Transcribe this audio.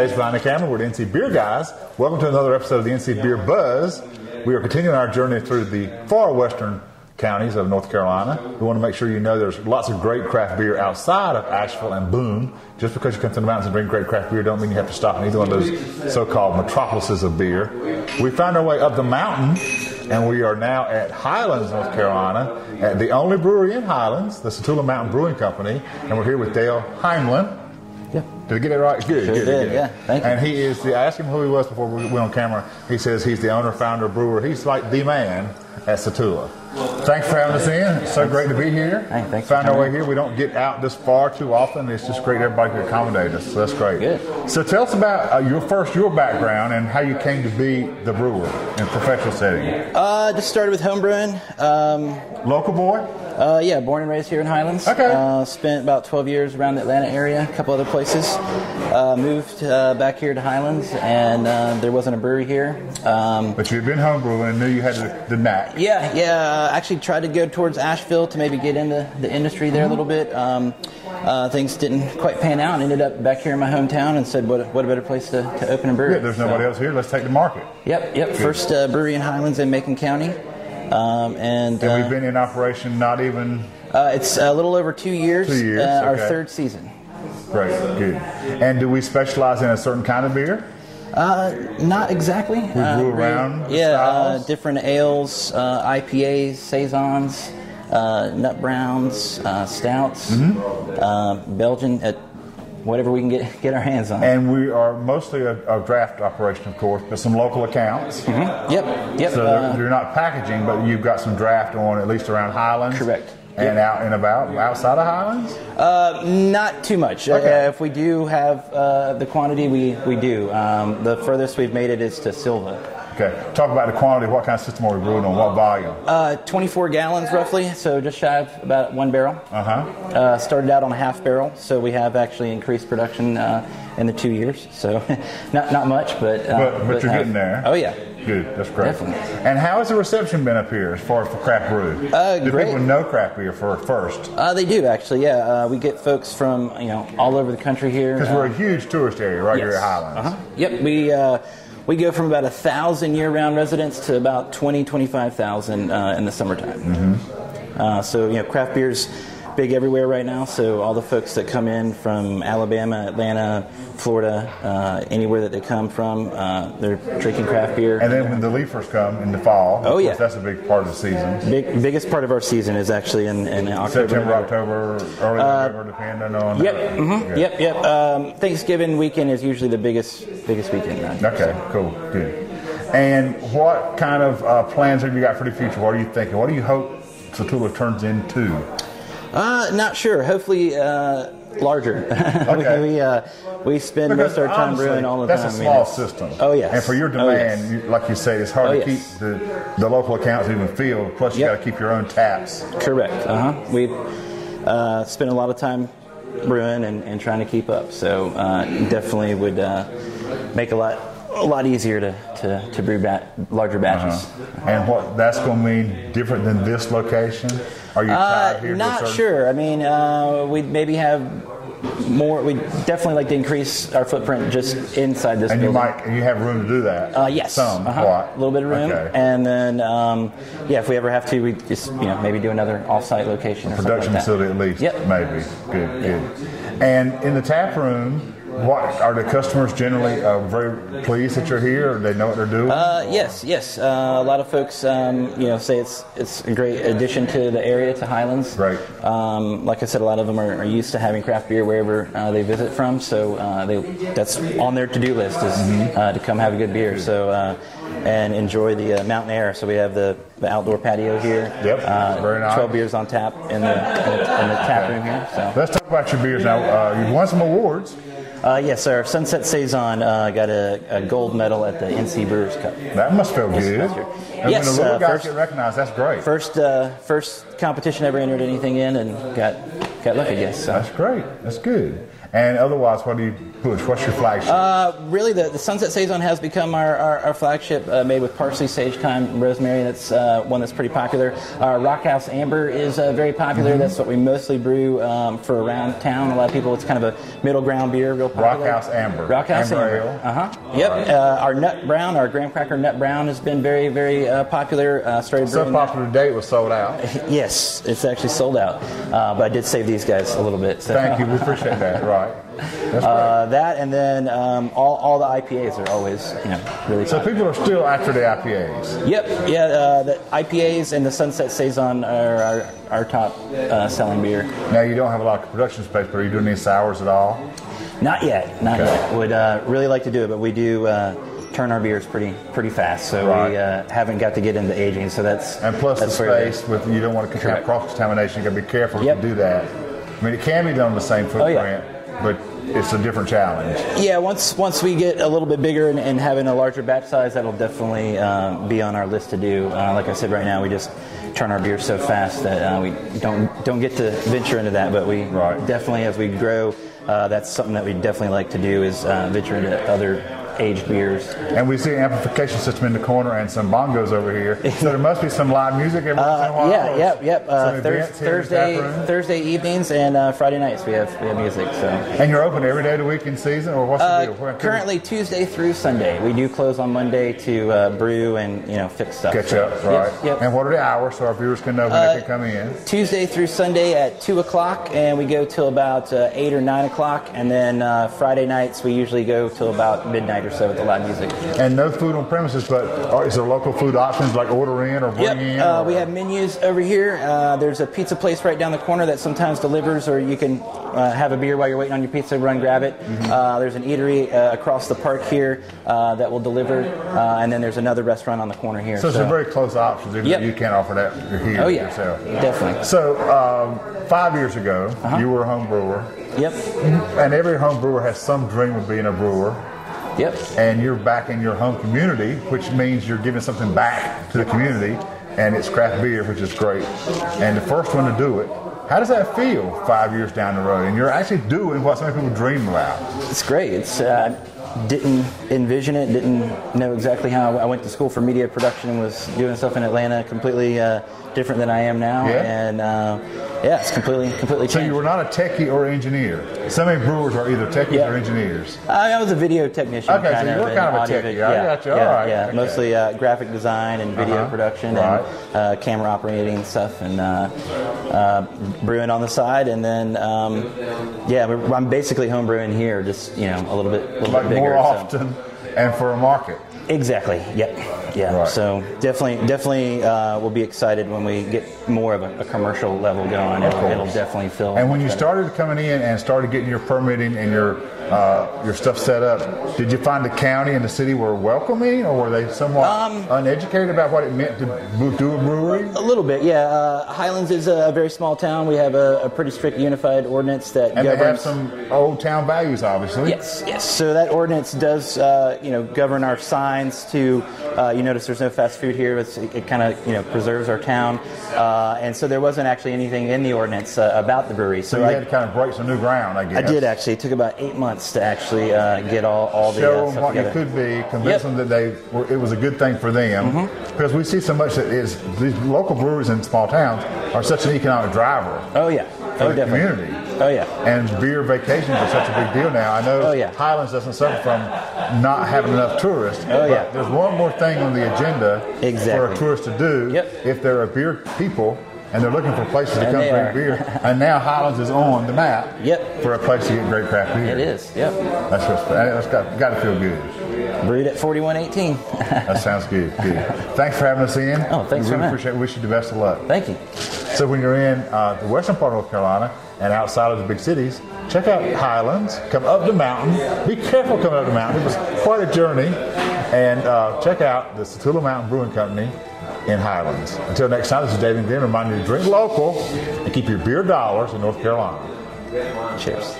Chase behind the camera. We're the NC Beer Guys. Welcome to another episode of the NC Beer Buzz. We are continuing our journey through the far western counties of North Carolina. We want to make sure you know there's lots of great craft beer outside of Asheville and Boone. Just because you come to the mountains and drink great craft beer don't mean you have to stop in either one of those so-called metropolises of beer. We found our way up the mountain, and we are now at Highlands, North Carolina, at the only brewery in Highlands, the Satulah Mountain Brewing Company, and we're here with Dale Heinlein. Yeah. Did I get it right? Good. Sure did. Yeah, thank you. And he is I asked him who he was before we went on camera. He says he's the owner, founder, brewer. He's like the man at Satulah. Thanks for having us in. It's so great to be here. Hey, thanks. Found our way here. We don't get out this far too often. It's just great everybody can accommodate us. So that's great. Good. So tell us about your background and how you came to be the brewer in a professional setting. Just started with home brewing. Local boy? Yeah, born and raised here in Highlands. Okay. Spent about 12 years around the Atlanta area, a couple other places. Moved back here to Highlands, and there wasn't a brewery here. But you had been home brewing and knew you had the knack. Yeah. Actually tried to go towards Asheville to maybe get into the industry there a little bit. Things didn't quite pan out, and ended up back here in my hometown and said, what a better place to open a brewery. Yeah, there's nobody else here. Let's take the market. Yep. Good. First brewery in Highlands in Macon County. And we've been in operation not even... it's a little over 2 years. 2 years, Our okay. third season. Great, good. And do we specialize in a certain kind of beer? Not exactly. We brew around styles? Different ales, IPAs, saisons, nut browns, stouts, Belgian, whatever we can get our hands on. And we are mostly a draft operation, of course, but some local accounts. Mm-hmm. Yep. So you're not packaging, but you've got some draft on at least around Highlands. Correct. And out and about outside of Highlands? Not too much. Okay. If we do have the quantity, we do. The furthest we've made it is to Silva. Okay. Talk about the quantity. What kind of system are we brewing on? What volume? 24 gallons roughly, so just shy of about 1 barrel. Started out on a half barrel, so we have actually increased production in the 2 years. So not much, but you're getting there. Oh yeah. Good, that's great. Definitely. And how has the reception been up here as far as for craft brew? Do Great. people know craft beer first? They do actually, yeah. We get folks from all over the country here. Because we're a huge tourist area right here at Highlands. Yep, we go from about 1,000 year-round residents to about 25,000 in the summertime. So craft beer's big everywhere right now, so all the folks that come in from Alabama, Atlanta, Florida, anywhere that they come from, they're drinking craft beer. And then when the leafers come in the fall, oh yeah, that's a big part of the season. Biggest part of our season is actually in October. September, October, early November, depending on. Yep. Thanksgiving weekend is usually the biggest weekend. Right? Okay, cool, good. And what kind of plans have you got for the future? What are you thinking? What do you hope Satulah turns into? Not sure. Hopefully larger. Okay. we spend most of our time brewing all the time. That's a small system. Oh yes. And for your demand, like you say, it's hard to keep the local accounts even filled. Plus, you got to keep your own taps. Correct. We spend a lot of time brewing and trying to keep up. So definitely would make a lot easier to brew larger batches. And what that's going to mean different than this location? Are you tied here? Not sure. I mean, we'd maybe have more. We'd definitely like to increase our footprint just inside this building. And you have room to do that? Yes. Some. A little bit of room. Okay. And then, if we ever have to, we just maybe do another off-site location or production facility at least. Yep. Maybe. Good. And in the tap room, what are the customers generally very pleased that you're here? Or they know what they're doing? Yes. A lot of folks, say it's a great addition to the area, to Highlands. Right. Like I said, a lot of them are used to having craft beer wherever they visit from, so that's on their to-do list is to come have a good beer. So and enjoy the mountain air. So we have the outdoor patio here. Yep. Very nice. 12 beers on tap in the tap room here. So let's talk about your beers now. You've won some awards. Yes, our Sunset Saison got a gold medal at the NCBeerBuzz Cup. That must feel good. And yes, when the little guys get recognized, that's great. First competition I ever entered anything in, and got lucky, I guess. So. That's great. That's good. And otherwise, what do you push? What's your flagship? Really, the Sunset Saison has become our flagship, made with parsley, sage, thyme, and rosemary. That's one that's pretty popular. Rockhouse Amber is very popular. That's what we mostly brew for around town. A lot of people, it's kind of a middle ground beer, real popular. Rockhouse Amber. Rockhouse Amber. Yep. Right. Our Nut Brown, our graham cracker Nut Brown, has been very, very popular. Started So popular today it was sold out. Yes, it's actually sold out. But I did save these guys a little bit. So. Thank you. We appreciate that. Right. That's that and then all the IPAs are always really. So people are still after the IPAs. Yep. Yeah. The IPAs and the Sunset Saison are our top selling beer. Now you don't have a lot of production space, but are you doing any sours at all? Not yet. Not yet. Would really like to do it, but we do. Turn our beers pretty fast, so we haven't got to get into aging. So that's and plus that's the space with you don't want to have cross contamination. You got to be careful to do that. I mean, it can be done on the same footprint, but it's a different challenge. Yeah, once we get a little bit bigger and having a larger batch size, that'll definitely be on our list to do. Like I said, right now we just turn our beers so fast that we don't get to venture into that. But we definitely, as we grow, that's something that we definitely like to do is venture into other aged beers. And we see an amplification system in the corner and some bongos over here. So there must be some live music every once in a while. Yep. Thursday evenings and Friday nights we have music. So. And you're open every day of the week in season, or what's the deal? Currently Tuesday through Sunday. We do close on Monday to brew and fix stuff. Catch up, right? Yep. And what are the hours so our viewers can know when they can come in? Tuesday through Sunday at 2 o'clock, and we go till about 8 or 9 o'clock, and then Friday nights we usually go till about midnight or so with the live music. And no food on premises, but is there local food options like order in or bring in? We have menus over here. There's a pizza place right down the corner that sometimes delivers, or you can have a beer while you're waiting on your pizza, run grab it. There's an eatery across the park here that will deliver, and then there's another restaurant on the corner here. So it's a very close options, even though you can't offer that here yourself. Definitely. So 5 years ago, you were a home brewer. Yep. And every home brewer has some dream of being a brewer. Yep. And you're back in your home community, which means you're giving something back to the community, and it's craft beer, which is great. And the first one to do it, how does that feel 5 years down the road? And you're actually doing what so many people dream about. It's great. It's didn't envision it, didn't know exactly how. I went to school for media production and was doing stuff in Atlanta, completely different than I am now. And it's completely changed. So you were not a techie or engineer. So many brewers are either techies or engineers. I was a video technician. Okay, so you were kind of a techie. I got you. All right. Yeah, mostly graphic design and video production and camera operating and stuff, and brewing on the side. And then, I'm basically home brewing here, just a little bit bigger. More often, and for a market. Exactly. Yep. Yeah. Right. So definitely, we'll be excited when we get more of a commercial level going. It'll definitely fill. And when you started coming in and started getting your permitting and your stuff set up, did you find the county and the city were welcoming, or were they somewhat uneducated about what it meant to do a brewery? A little bit, yeah. Highlands is a very small town. We have a pretty strict unified ordinance that governs. And they have some old town values, obviously. Yes. So that ordinance does, govern our signs to. You notice there's no fast food here. It kind of preserves our town, and so there wasn't actually anything in the ordinance about the brewery. So you had to kind of break some new ground, I guess. I did actually. It took about 8 months to actually get all the show them what together. You could be, convince them that it was a good thing for them, because we see so much that these local breweries in small towns are such an economic driver. Oh yeah, for the community. Oh yeah, and beer vacations are such a big deal now. I know Highlands doesn't suffer from not having enough tourists. But there's one more thing on the agenda for a tourist to do if there are beer people. And they're looking for places to come drink beer. And now Highlands is on the map for a place to get great craft beer. It is, That's got to feel good. Brewed at 4118. That sounds good. Thanks for having us in. Oh, thanks for really appreciate it. Wish you the best of luck. Thank you. So when you're in the western part of North Carolina and outside of the big cities, check out Highlands. Come up the mountain. Be careful coming up the mountain. It was quite a journey. And check out the Satulah Mountain Brewing Company in Highlands. Until next time, this is David Glenn reminding you to drink local and keep your beer dollars in North Carolina. Cheers.